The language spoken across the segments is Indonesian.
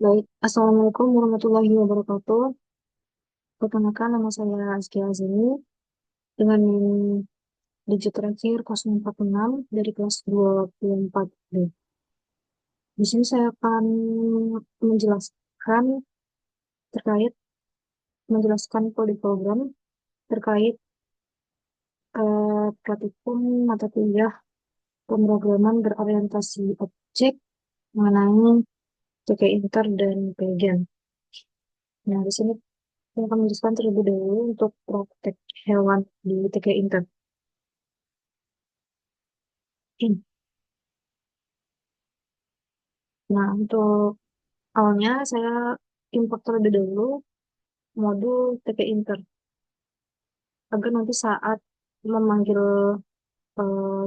Baik, Assalamualaikum warahmatullahi wabarakatuh. Perkenalkan, nama saya Azkia Azini dengan digit terakhir 046 dari kelas 24B. Di sini saya akan menjelaskan terkait menjelaskan kode program terkait praktikum mata kuliah pemrograman berorientasi objek mengenai TK Inter dan PGAN. Nah, di sini saya akan menjelaskan terlebih dahulu untuk praktek hewan di TK Inter. Nah, untuk awalnya saya import terlebih dahulu modul TP Inter agar nanti saat memanggil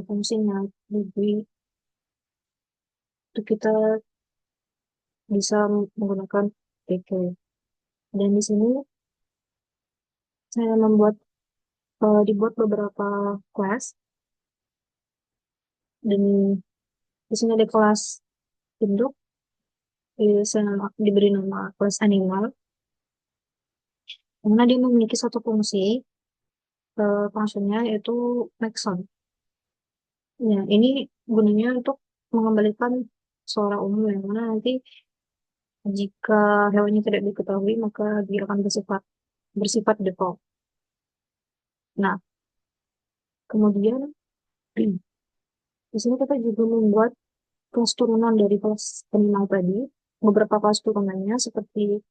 fungsinya di itu kita bisa menggunakan TK. Dan di sini saya dibuat beberapa kelas dan di sini ada kelas induk, saya diberi nama kelas animal, karena dia memiliki satu fungsi fungsinya yaitu make sound. Ya, ini gunanya untuk mengembalikan suara umum yang mana nanti jika hewannya tidak diketahui maka dia akan bersifat default. Nah, kemudian di sini kita juga membuat kelas turunan dari kelas animal tadi. Beberapa kelas turunannya seperti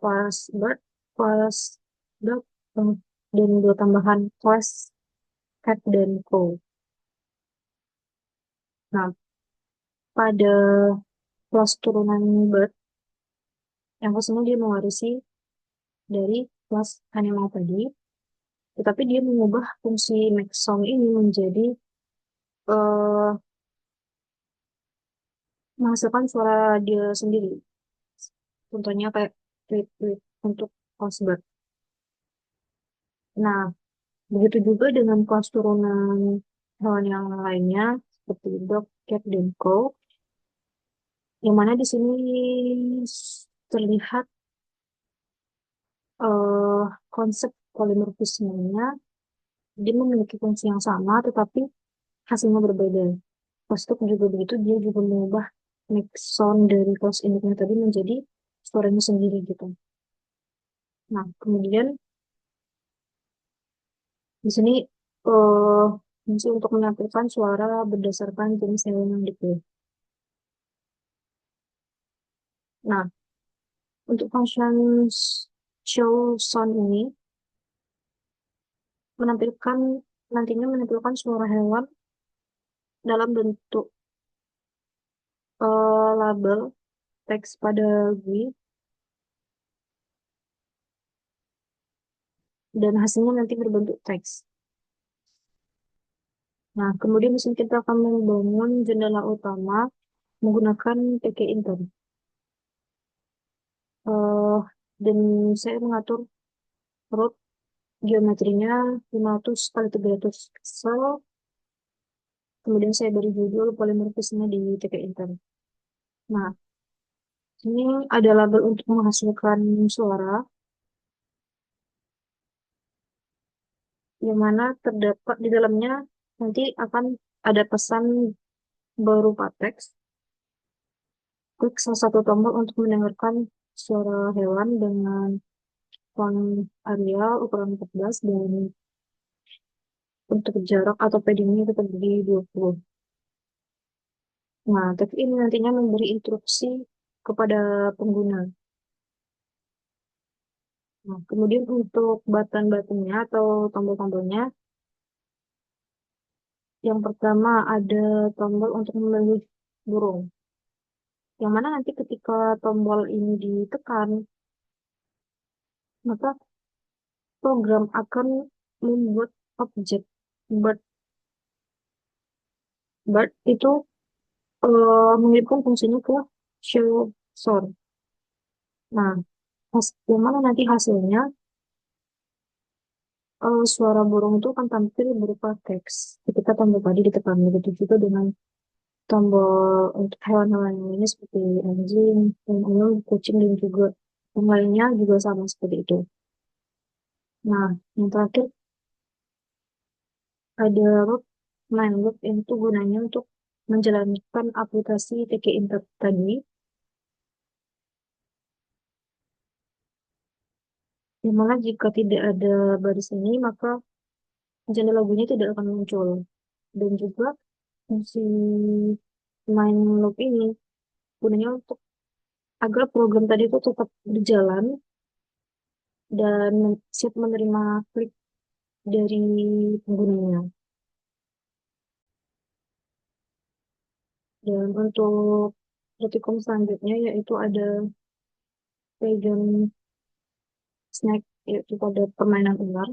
kelas bird, kelas dog, eh, dan dua tambahan kelas cat dan cow. Nah, pada kelas turunan bird yang kesini dia mewarisi dari kelas animal tadi, tetapi dia mengubah fungsi make sound ini menjadi eh, menghasilkan suara dia sendiri. Contohnya kayak tweet tweet untuk Osborne. Nah, begitu juga dengan kelas turunan hewan yang lainnya seperti dog, cat, dan cow, yang mana di sini terlihat eh, konsep polimorfismenya, dia memiliki fungsi yang sama tetapi hasilnya berbeda. Kostuk juga begitu, dia juga mengubah make sound dari kelas induknya tadi menjadi suaranya sendiri gitu. Nah, kemudian di sini eh fungsi untuk menampilkan suara berdasarkan jenis hewan yang dipilih. Nah, untuk function show sound ini menampilkan nantinya menampilkan suara hewan dalam bentuk label teks pada GUI dan hasilnya nanti berbentuk teks. Nah, kemudian di sini kita akan membangun jendela utama menggunakan PK Intern. Eh, dan saya mengatur root geometrinya 500 kali 300 pixel. Kemudian saya beri judul polimorfisme di TK Intern. Nah, ini ada label untuk menghasilkan suara, yang mana terdapat di dalamnya nanti akan ada pesan berupa teks. Klik salah satu tombol untuk mendengarkan suara hewan dengan font Arial ukuran 14 dan untuk jarak atau paddingnya tetap di 20. Nah, teks ini nantinya memberi instruksi kepada pengguna. Nah, kemudian untuk button-buttonnya atau tombol-tombolnya, yang pertama ada tombol untuk memilih burung. Yang mana nanti ketika tombol ini ditekan, maka program akan membuat objek bird. Bird itu mengirimkan fungsinya ke show source. Nah, yang mana nanti hasilnya suara burung itu akan tampil berupa teks ketika tombol tadi ditekan. Begitu juga dengan tombol untuk hewan-hewan lainnya seperti anjing, ayam, kucing, dan juga yang lainnya juga sama seperti itu. Nah, yang terakhir ada loop, main loop itu gunanya untuk menjalankan aplikasi TK Inter tadi, yang mana jika tidak ada baris ini, maka jendela bunyi tidak akan muncul. Dan juga fungsi main loop ini gunanya untuk agar program tadi itu tetap berjalan dan siap menerima klik dari penggunanya. Dan untuk pratikum selanjutnya yaitu ada vegan snack, yaitu pada permainan ular.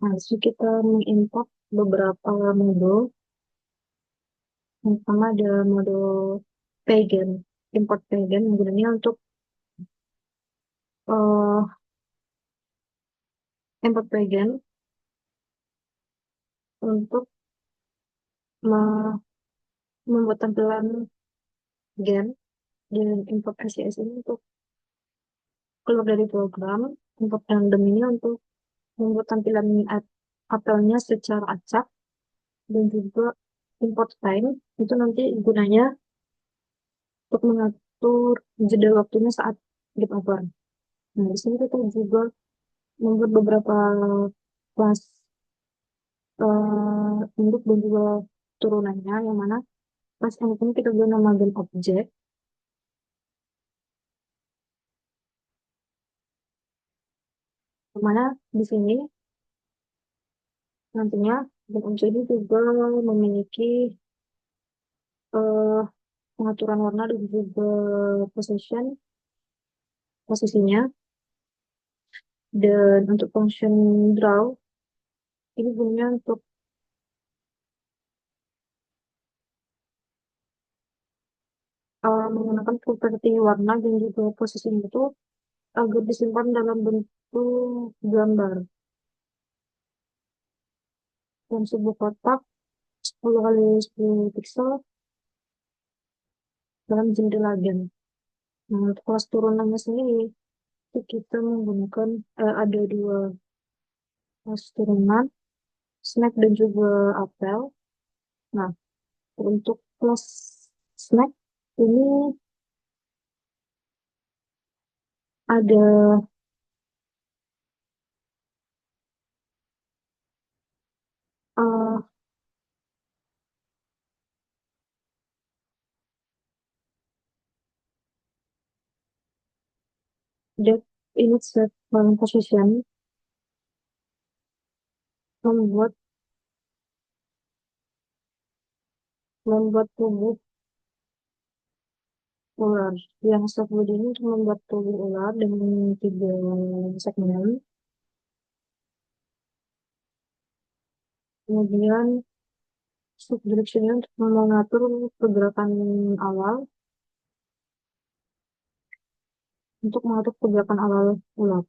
Nah, disitu kita mengimport beberapa modul. Yang pertama ada modul vegan, import vegan, yang gunanya untuk uh, import vegan untuk me- membuat tampilan gen, dan import SCS ini untuk keluar dari program. Import random ini untuk membuat tampilan apelnya secara acak, dan juga import time itu nanti gunanya untuk mengatur jeda waktunya saat get over. Nah, di sini kita juga membuat beberapa kelas induk dan juga turunannya, yang mana kelas induk ini kita beri nama gen object, yang mana di sini nantinya gen object ini juga memiliki eh, pengaturan warna dan juga position, posisinya. Dan untuk function draw ini gunanya untuk menggunakan properti warna dan juga posisinya itu agar disimpan dalam bentuk gambar dan sebuah kotak 10 kali 10 pixel dalam jendela gen. Nah, untuk kelas turunannya sendiri itu kita menggunakan ada dua kelas turunan, snack dan juga apel. Nah, untuk kelas snack ini ada uh, that init set position, membuat membuat tubuh ular. Yang stop body ini untuk membuat tubuh ular dengan tiga segmen. Kemudian subdirectionnya untuk mengatur pergerakan awal, untuk mengatur pergerakan awal ular.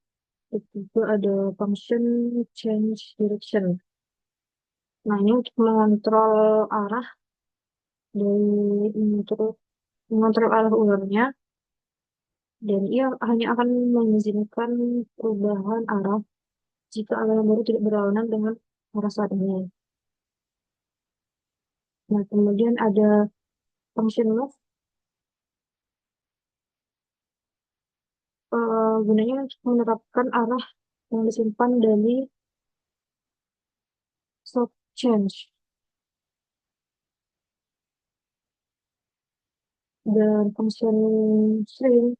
Itu juga ada function change direction. Nah, ini untuk mengontrol arah dari mengontrol arah ularnya, dan ia hanya akan mengizinkan perubahan arah jika arah yang baru tidak berlawanan dengan arah saat ini. Nah, kemudian ada function move, gunanya untuk menerapkan arah yang disimpan dari soft change. Dan function shrink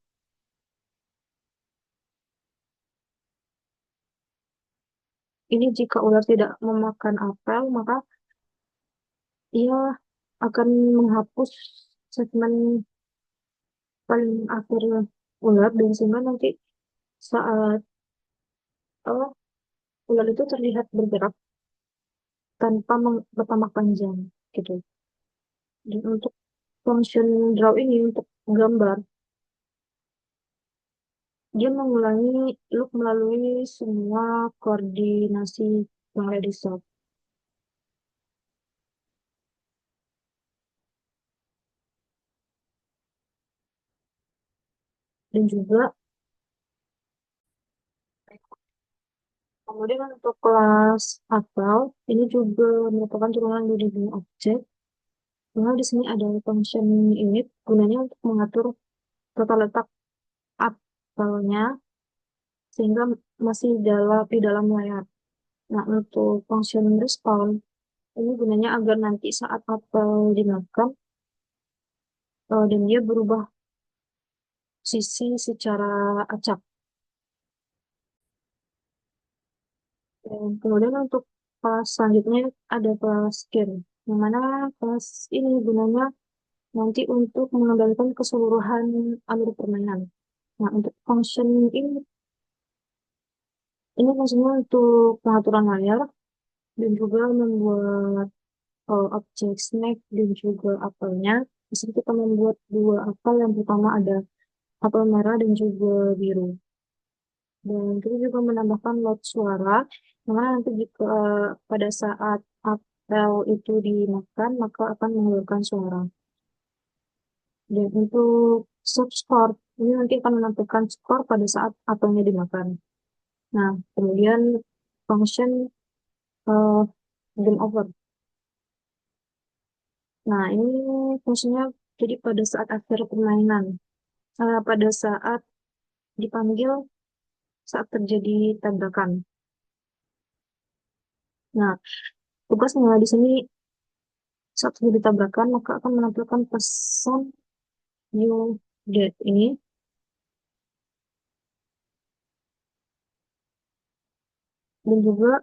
ini jika ular tidak memakan apel, maka ia akan menghapus segmen paling akhir ular, dan sehingga nanti saat uh, ular itu terlihat bergerak tanpa bertambah panjang gitu. Dan untuk function draw ini untuk gambar, dia mengulangi loop melalui semua koordinasi yang ada di set. dan juga kemudian untuk kelas atau ini juga merupakan turunan dari Building Object. Nah, di sini ada function init gunanya untuk mengatur tata letak apelnya sehingga masih di dalam layar. Nah, untuk function respawn ini gunanya agar nanti saat apel dimakan dan dia berubah sisi secara acak. Dan kemudian untuk kelas selanjutnya ada kelas skin, yang mana kelas ini gunanya nanti untuk mengembalikan keseluruhan alur permainan. Nah, untuk function ini fungsinya untuk pengaturan layar dan juga membuat objek snack dan juga apelnya. Di sini kita membuat dua apel, yang pertama ada apel merah dan juga biru. Dan kita juga menambahkan load suara, karena nanti jika pada saat apel itu dimakan, maka akan mengeluarkan suara. Dan untuk sub score, ini nanti akan menampilkan skor pada saat apelnya dimakan. Nah, kemudian function eh, game over. Nah, ini fungsinya jadi pada saat akhir permainan, pada saat dipanggil saat terjadi tabrakan. Nah, tugasnya di sini saat terjadi tabrakan maka akan menampilkan pesan you dead ini, dan juga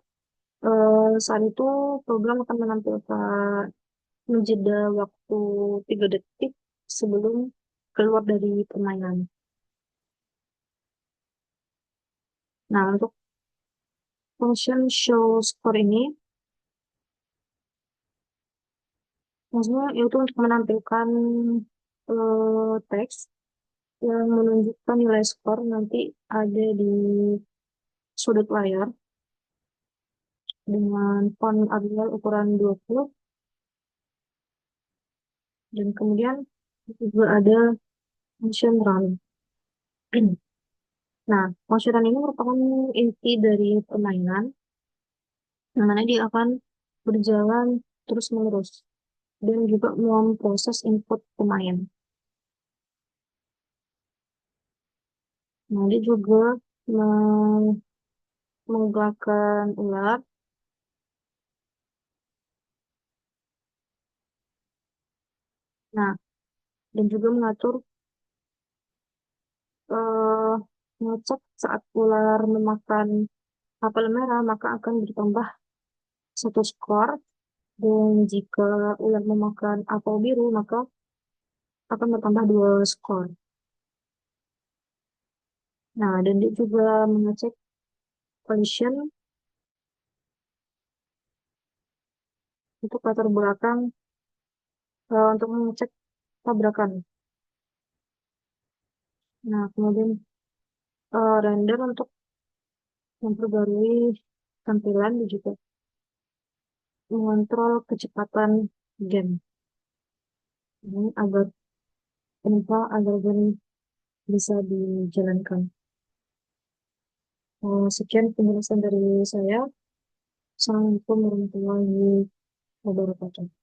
saat itu program akan menampilkan menjeda waktu 3 detik sebelum keluar dari permainan. Nah, untuk function show score ini maksudnya itu untuk menampilkan teks yang menunjukkan nilai skor nanti ada di sudut layar dengan font Arial ukuran 20, dan kemudian juga ada function run. Nah, function run ini merupakan inti dari permainan, yang mana dia akan berjalan terus-menerus dan juga memproses input pemain. Nah, dia juga menggerakkan ular. Nah, dan juga mengatur eh, mengecek saat ular memakan apel merah maka akan bertambah satu skor, dan jika ular memakan apel biru maka akan bertambah dua skor. Nah, dan dia juga mengecek collision untuk latar belakang, untuk mengecek tabrakan. Nah, kemudian render untuk memperbarui tampilan dan juga mengontrol kecepatan game. Ini agar agar game bisa dijalankan. Sekian penjelasan dari saya. Assalamualaikum warahmatullahi wabarakatuh.